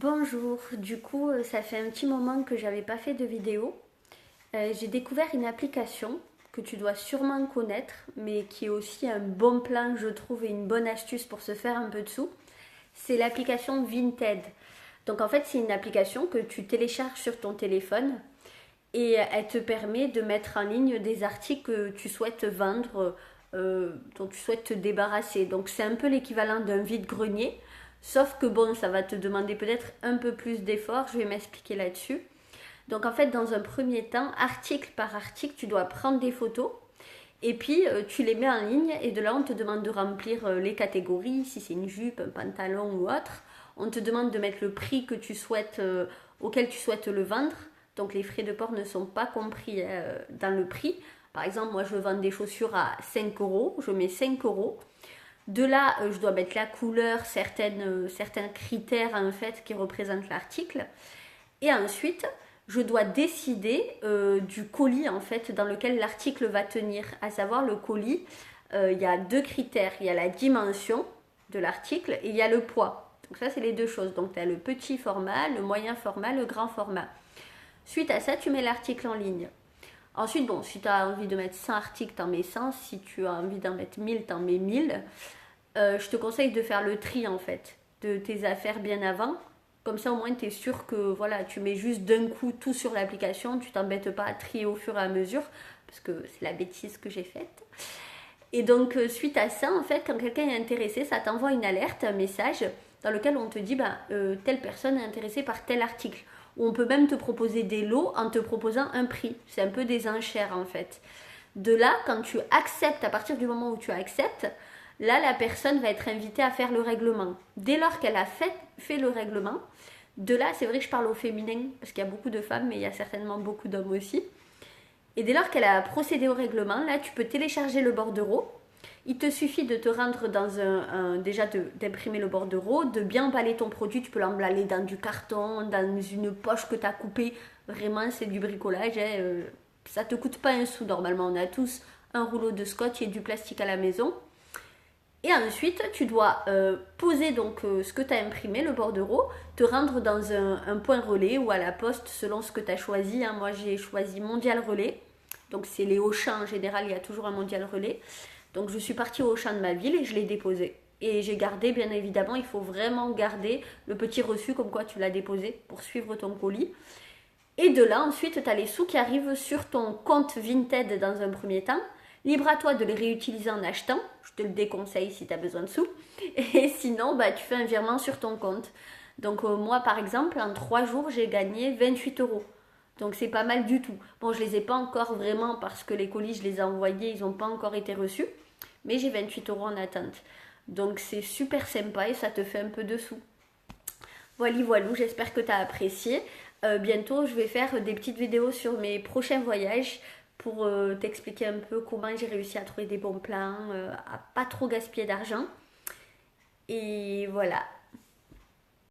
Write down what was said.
Bonjour, du coup ça fait un petit moment que j'avais pas fait de vidéo. J'ai découvert une application que tu dois sûrement connaître, mais qui est aussi un bon plan je trouve et une bonne astuce pour se faire un peu de sous. C'est l'application Vinted. Donc en fait c'est une application que tu télécharges sur ton téléphone et elle te permet de mettre en ligne des articles que tu souhaites vendre, dont tu souhaites te débarrasser. Donc c'est un peu l'équivalent d'un vide-grenier, sauf que bon, ça va te demander peut-être un peu plus d'efforts, je vais m'expliquer là-dessus. Donc en fait, dans un premier temps, article par article, tu dois prendre des photos et puis tu les mets en ligne et de là on te demande de remplir les catégories, si c'est une jupe, un pantalon ou autre. On te demande de mettre le prix que tu souhaites, auquel tu souhaites le vendre. Donc les frais de port ne sont pas compris dans le prix. Par exemple, moi je vends des chaussures à 5 euros, je mets 5 euros. De là, je dois mettre la couleur, certains critères en fait qui représentent l'article. Et ensuite, je dois décider du colis en fait dans lequel l'article va tenir. À savoir le colis, il y a deux critères. Il y a la dimension de l'article et il y a le poids. Donc ça, c'est les deux choses. Donc tu as le petit format, le moyen format, le grand format. Suite à ça, tu mets l'article en ligne. Ensuite, bon, si tu as envie de mettre 100 articles, t'en mets 100. Si tu as envie d'en mettre 1000, t'en mets 1000. Je te conseille de faire le tri en fait de tes affaires bien avant. Comme ça, au moins, tu es sûr que voilà, tu mets juste d'un coup tout sur l'application. Tu t'embêtes pas à trier au fur et à mesure. Parce que c'est la bêtise que j'ai faite. Et donc, suite à ça, en fait, quand quelqu'un est intéressé, ça t'envoie une alerte, un message dans lequel on te dit telle personne est intéressée par tel article. Ou on peut même te proposer des lots en te proposant un prix. C'est un peu des enchères en fait. De là, quand tu acceptes, à partir du moment où tu acceptes, là, la personne va être invitée à faire le règlement. Dès lors qu'elle a fait le règlement, de là, c'est vrai que je parle au féminin, parce qu'il y a beaucoup de femmes, mais il y a certainement beaucoup d'hommes aussi. Et dès lors qu'elle a procédé au règlement, là, tu peux télécharger le bordereau. Il te suffit de te rendre dans déjà d'imprimer le bordereau, de bien emballer ton produit. Tu peux l'emballer dans du carton, dans une poche que tu as coupée. Vraiment, c'est du bricolage. Ça te coûte pas un sou normalement. On a tous un rouleau de scotch et du plastique à la maison. Et ensuite, tu dois poser donc ce que tu as imprimé, le bordereau, te rendre dans un point relais ou à la poste selon ce que tu as choisi. Moi, j'ai choisi Mondial Relais. Donc, c'est les Auchan en général, il y a toujours un Mondial Relais. Donc, je suis partie au Auchan de ma ville et je l'ai déposé. Et j'ai gardé, bien évidemment, il faut vraiment garder le petit reçu comme quoi tu l'as déposé pour suivre ton colis. Et de là, ensuite, tu as les sous qui arrivent sur ton compte Vinted dans un premier temps. Libre à toi de les réutiliser en achetant. Je te le déconseille si tu as besoin de sous. Et sinon, tu fais un virement sur ton compte. Donc moi, par exemple, en 3 jours, j'ai gagné 28 euros. Donc c'est pas mal du tout. Bon, je les ai pas encore vraiment parce que les colis, je les ai envoyés, ils n'ont pas encore été reçus. Mais j'ai 28 euros en attente. Donc c'est super sympa et ça te fait un peu de sous. Voilà, j'espère que tu as apprécié. Bientôt, je vais faire des petites vidéos sur mes prochains voyages pour t'expliquer un peu comment j'ai réussi à trouver des bons plans, à pas trop gaspiller d'argent. Et voilà.